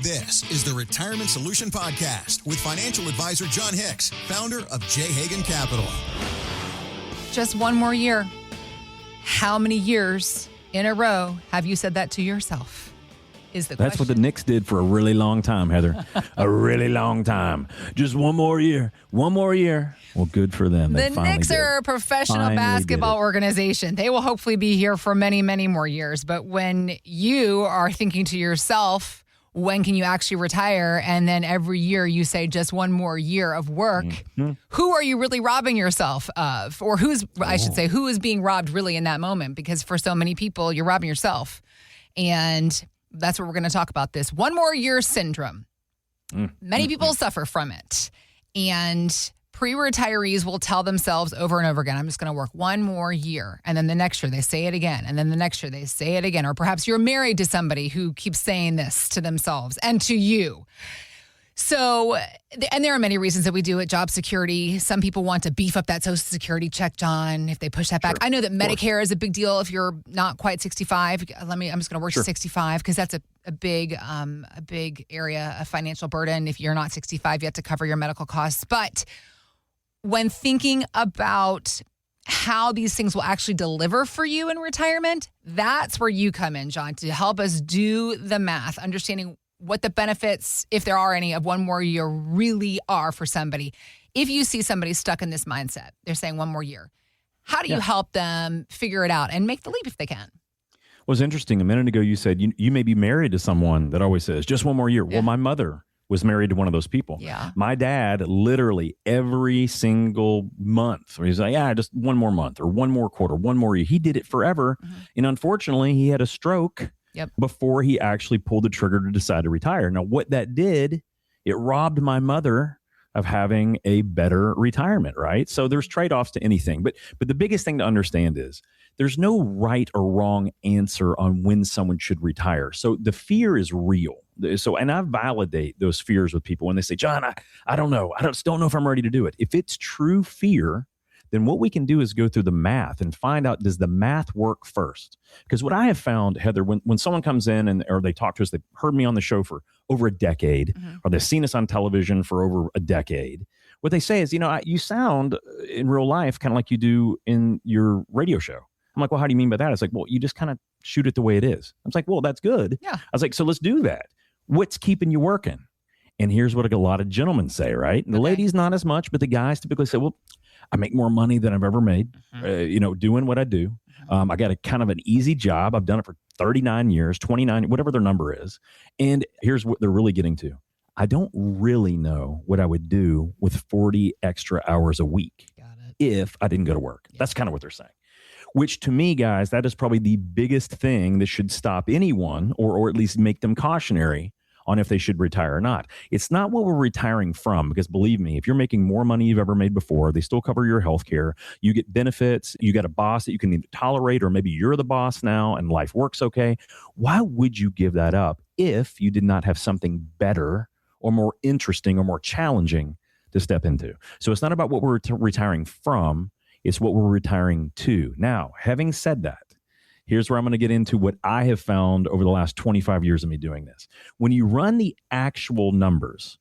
This is the Retirement Solution Podcast with financial advisor Jon Hicks, founder of J. Hagan Capital. Just one more year. How many years in a row have you said that to yourself? Is the That's question. what the Knicks did for a really long time, Heather. A really long time. Just one more year. One more year. Well, good for them. The Knicks are a professional basketball organization. They will hopefully be here for many, many more years. But when you are thinking to yourself, when can you actually retire? And then every year you say just one more year of work. Mm-hmm. Who are you really robbing yourself of? Or who is being robbed really in that moment? Because for so many people, you're robbing yourself. And that's what we're going to talk about, this one more year syndrome. Many people suffer from it. And pre-retirees will tell themselves over and over again, I'm just going to work one more year. And then the next year they say it again. And then the next year they say it again. Or perhaps you're married to somebody who keeps saying this to themselves and to you. So, and there are many reasons that we do it. Job security. Some people want to beef up that Social Security check, John, if they push that back. Sure. I know that Medicare is a big deal if you're not quite 65. I'm just going to work to 65 because that's a big area of financial burden. If you're not 65, you have to cover your medical costs. But when thinking about how these things will actually deliver for you in retirement, that's where you come in, John, to help us do the math, understanding what the benefits, if there are any, of one more year really are for somebody. If you see somebody stuck in this mindset, they're saying one more year, how do you help them figure it out and make the leap if they can? Well, it's interesting. A minute ago, you said you may be married to someone that always says, just one more year. Yeah. Well, my mother was married to one of those people. Yeah. My dad, literally every single month, he's like, just one more month or one more quarter, one more year. He did it forever. Mm-hmm. And unfortunately, he had a stroke before he actually pulled the trigger to decide to retire. Now, what that did, it robbed my mother of having a better retirement, right? So there's trade-offs to anything. But the biggest thing to understand is there's no right or wrong answer on when someone should retire. So the fear is real. And I validate those fears with people when they say, John, I don't know. I still don't know if I'm ready to do it. If it's true fear, then what we can do is go through the math and find out, does the math work first? Because what I have found, Heather, when someone comes in or they talk to us, they've heard me on the show for over a decade, or they've seen us on television for over a decade, what they say is, you sound in real life kind of like you do in your radio show. I'm like, well, how do you mean by that? It's like, well, you just kind of shoot it the way it is. I was like, well, that's good. Yeah. I was like, so let's do that. What's keeping you working? And here's what a lot of gentlemen say, right? And the ladies, not as much, but the guys typically say, well, I make more money than I've ever made, doing what I do. I got a kind of an easy job. I've done it for 39 years, 29, whatever their number is. And here's what they're really getting to. I don't really know what I would do with 40 extra hours a week if I didn't go to work. Yeah. That's kind of what they're saying. Which to me, guys, that is probably the biggest thing that should stop anyone or at least make them cautionary on if they should retire or not. It's not what we're retiring from, because believe me, if you're making more money you've ever made before, they still cover your health care. You get benefits. You got a boss that you can either tolerate, or maybe you're the boss now and life works okay. Why would you give that up if you did not have something better or more interesting or more challenging to step into? So it's not about what we're retiring from. It's what we're retiring to. Now, having said that, here's where I'm going to get into what I have found over the last 25 years of me doing this. When you run the actual numbers,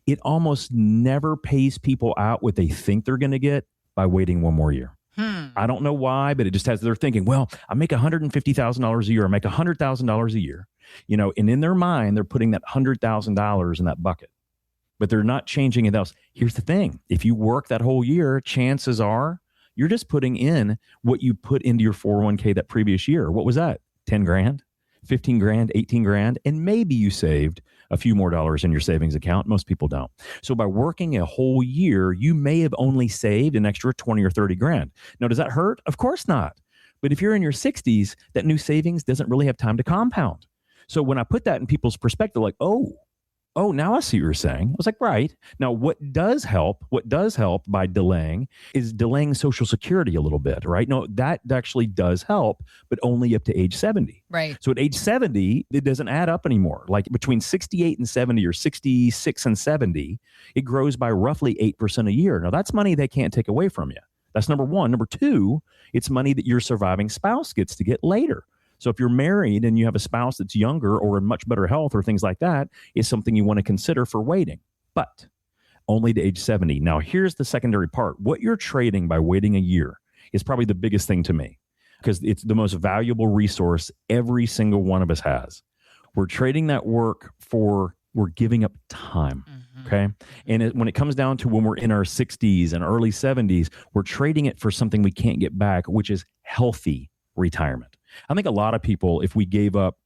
it almost never pays people out what they think they're going to get by waiting one more year. I don't know why, but it just has, they're thinking, well, I make $150,000 a year. I make $100,000 a year, and in their mind, they're putting that $100,000 in that bucket, but they're not changing it else. Here's the thing. If you work that whole year, chances are you're just putting in what you put into your 401k that previous year. What was that? 10 grand, 15 grand, 18 grand. And maybe you saved a few more dollars in your savings account. Most people don't. So by working a whole year, you may have only saved an extra 20 or 30 grand. Now, does that hurt? Of course not. But if you're in your 60s, that new savings doesn't really have time to compound. So when I put that in people's perspective, like, oh, now I see what you're saying. I was like, right. Now, what does help by delaying is delaying Social Security a little bit, right? No, that actually does help, but only up to age 70. Right. So at age 70, it doesn't add up anymore. Like between 68 and 70 or 66 and 70, it grows by roughly 8% a year. Now, that's money they can't take away from you. That's number one. Number two, it's money that your surviving spouse gets to get later. So if you're married and you have a spouse that's younger or in much better health or things like that, is something you want to consider for waiting, but only to age 70. Now, here's the secondary part. What you're trading by waiting a year is probably the biggest thing to me, because it's the most valuable resource every single one of us has. We're trading that work we're giving up time. Okay. And when it comes down to when we're in our 60s and early 70s, we're trading it for something we can't get back, which is healthy retirement. I think a lot of people, if we gave up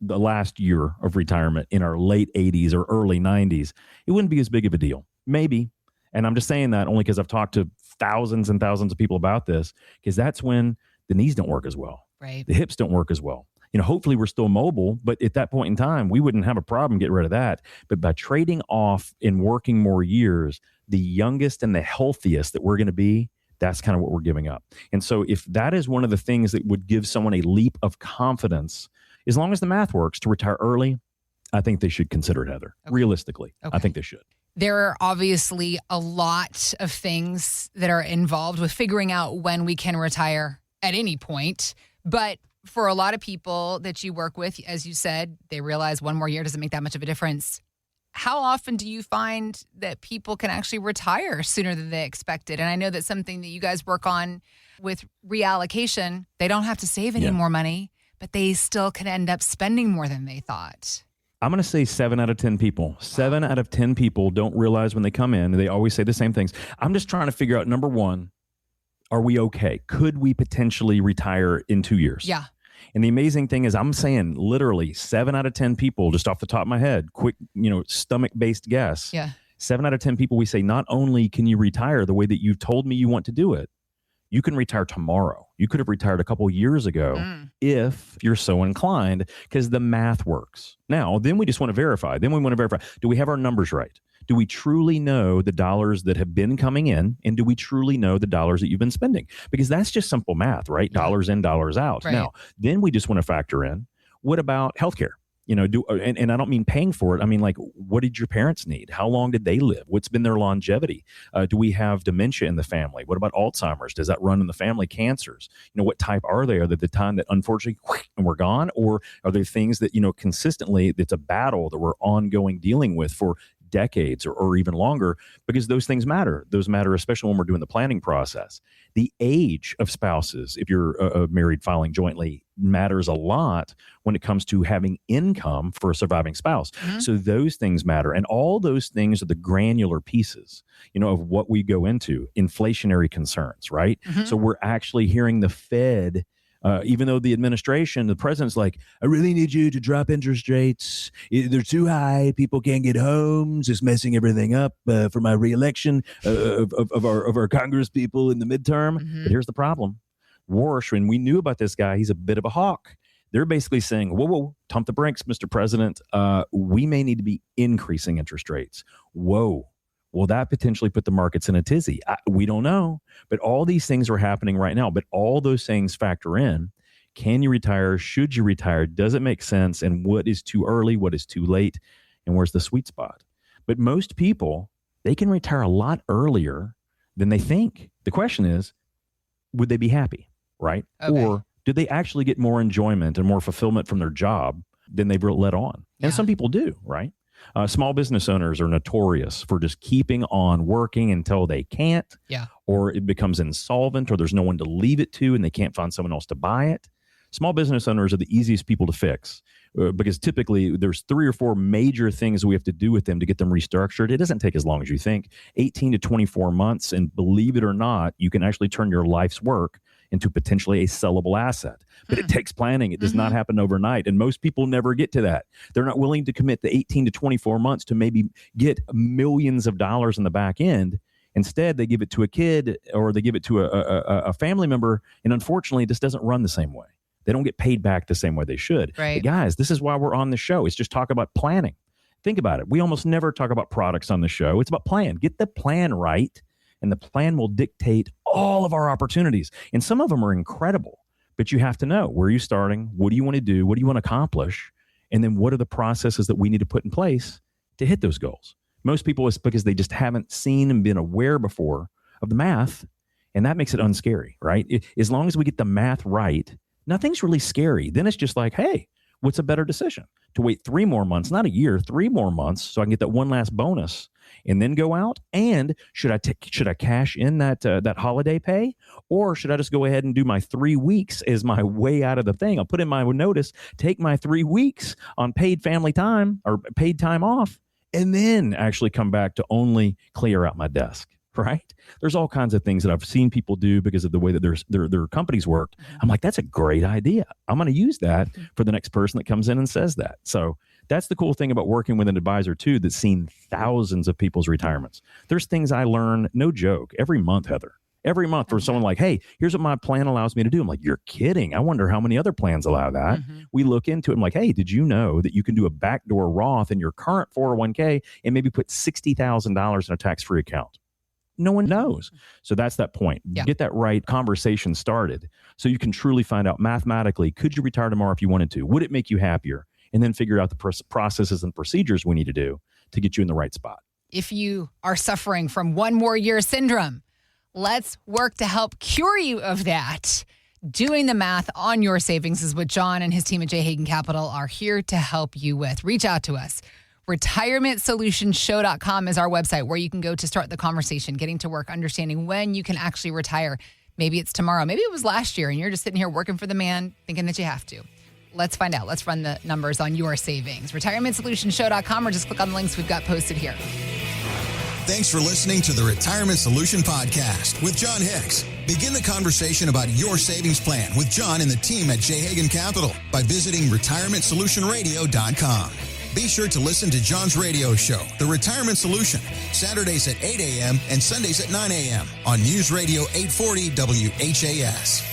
the last year of retirement in our late 80s or early 90s, it wouldn't be as big of a deal. Maybe. And I'm just saying that only because I've talked to thousands and thousands of people about this, because that's when the knees don't work as well. Right. The hips don't work as well. Hopefully we're still mobile, but at that point in time, we wouldn't have a problem getting rid of that. But by trading off and working more years, the youngest and the healthiest that we're going to be, that's kind of what we're giving up. And so if that is one of the things that would give someone a leap of confidence, as long as the math works, to retire early, I think they should consider it, Heather. Okay. Realistically, I think they should. There are obviously a lot of things that are involved with figuring out when we can retire at any point. But for a lot of people that you work with, as you said, they realize one more year doesn't make that much of a difference. How often do you find that people can actually retire sooner than they expected? And I know that's something that you guys work on with reallocation. They don't have to save any more money, but they still can end up spending more than they thought. I'm going to say 7 out of 10 people. 7 out of 10 people don't realize when they come in. They always say the same things. I'm just trying to figure out, number one, are we okay? Could we potentially retire in 2 years? Yeah. And the amazing thing is, I'm saying literally 7 out of 10 people, just off the top of my head, quick, stomach-based guess. Yeah. 7 out of 10 people, we say, not only can you retire the way that you've told me you want to do it, you can retire tomorrow. You could have retired a couple years ago if you're so inclined, because the math works. Now, then we just want to verify. Do we have our numbers right? Do we truly know the dollars that have been coming in? And do we truly know the dollars that you've been spending? Because that's just simple math, right? Dollars in, dollars out. Right. Now, then we just want to factor in, what about healthcare? And I don't mean paying for it. I mean, like, what did your parents need? How long did they live? What's been their longevity? Do we have dementia in the family? What about Alzheimer's? Does that run in the family? Cancers? What type are they? Are they the time that unfortunately and we're gone? Or are they things that, consistently, it's a battle that we're ongoing dealing with for decades or even longer? Because those things matter. Those matter, especially when we're doing the planning process. The age of spouses, if you're married filing jointly, matters a lot when it comes to having income for a surviving spouse. So those things matter. And all those things are the granular pieces, of what we go into. Inflationary concerns, right? So we're actually hearing the Fed, even though the administration, the president's like, I really need you to drop interest rates. They're too high. People can't get homes. It's messing everything up for my reelection of our Congress people in the midterm. But here's the problem. Warsh, when we knew about this guy, he's a bit of a hawk. They're basically saying, whoa, pump the brakes, Mr. President. We may need to be increasing interest rates. Whoa. Will that potentially put the markets in a tizzy? We don't know. But all these things are happening right now. But all those things factor in. Can you retire? Should you retire? Does it make sense? And what is too early? What is too late? And where's the sweet spot? But most people, they can retire a lot earlier than they think. The question is, would they be happy, right? Okay. Or do they actually get more enjoyment and more fulfillment from their job than they've let on? And some people do, right? Small business owners are notorious for just keeping on working until they can't, or it becomes insolvent, or there's no one to leave it to and they can't find someone else to buy it. Small business owners are the easiest people to fix because typically there's 3 or 4 major things we have to do with them to get them restructured. It doesn't take as long as you think, 18 to 24 months. And believe it or not, you can actually turn your life's work into potentially a sellable asset. But it takes planning. It does not happen overnight. And most people never get to that. They're not willing to commit the 18 to 24 months to maybe get millions of dollars in the back end. Instead, they give it to a kid or they give it to a family member. And unfortunately, this doesn't run the same way. They don't get paid back the same way they should. Right. But guys, this is why we're on the show. It's just talk about planning. Think about it. We almost never talk about products on the show. It's about plan. Get the plan right. And the plan will dictate all of our opportunities. And some of them are incredible, but you have to know, where are you starting? What do you want to do? What do you want to accomplish? And then what are the processes that we need to put in place to hit those goals? Most people, it's because they just haven't seen and been aware before of the math. And that makes it unscary, right? As long as we get the math right, nothing's really scary. Then it's just like, hey, what's a better decision? To wait 3 more months, not a year, 3 more months, so I can get that one last bonus and then go out? And should I cash in that holiday pay, or should I just go ahead and do my 3 weeks as my way out of the thing? I'll put in my notice, take my 3 weeks on paid family time or paid time off, and then actually come back to only clear out my desk. Right? There's all kinds of things that I've seen people do because of the way that their companies work. I'm like, that's a great idea. I'm going to use that for the next person that comes in and says that. So that's the cool thing about working with an advisor too, that's seen thousands of people's retirements. There's things I learn, no joke, every month, Heather. Every month for someone like, hey, here's what my plan allows me to do. I'm like, you're kidding. I wonder how many other plans allow that. We look into it. I'm like, hey, did you know that you can do a backdoor Roth in your current 401k and maybe put $60,000 in a tax-free account? No one knows. So that's that point. Yeah. Get that right conversation started so you can truly find out mathematically, could you retire tomorrow if you wanted to? Would it make you happier? And then figure out the processes and procedures we need to do to get you in the right spot. If you are suffering from one more year syndrome, let's work to help cure you of that. Doing the math on your savings is what Jon and his team at J. Hagan Capital are here to help you with. Reach out to us. RetirementSolutionShow.com is our website where you can go to start the conversation, getting to work, understanding when you can actually retire. Maybe it's tomorrow. Maybe it was last year and you're just sitting here working for the man thinking that you have to. Let's find out. Let's run the numbers on your savings. RetirementSolutionShow.com, or just click on the links we've got posted here. Thanks for listening to the Retirement Solution Podcast with Jon Hicks. Begin the conversation about your savings plan with Jon and the team at J. Hagan Capital by visiting RetirementSolutionRadio.com. Be sure to listen to Jon's radio show, The Retirement Solution, Saturdays at 8 a.m. and Sundays at 9 a.m. on News Radio 840 WHAS.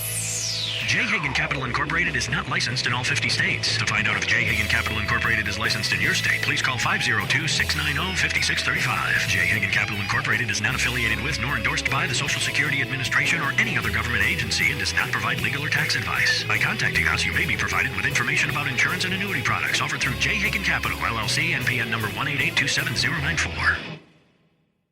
J. Hagan Capital Incorporated is not licensed in all 50 states. To find out if J. Hagan Capital Incorporated is licensed in your state, please call 502-690-5635. J. Hagan Capital Incorporated is not affiliated with nor endorsed by the Social Security Administration or any other government agency and does not provide legal or tax advice. By contacting us, you may be provided with information about insurance and annuity products offered through J. Hagan Capital, LLC, NPN number 1882794.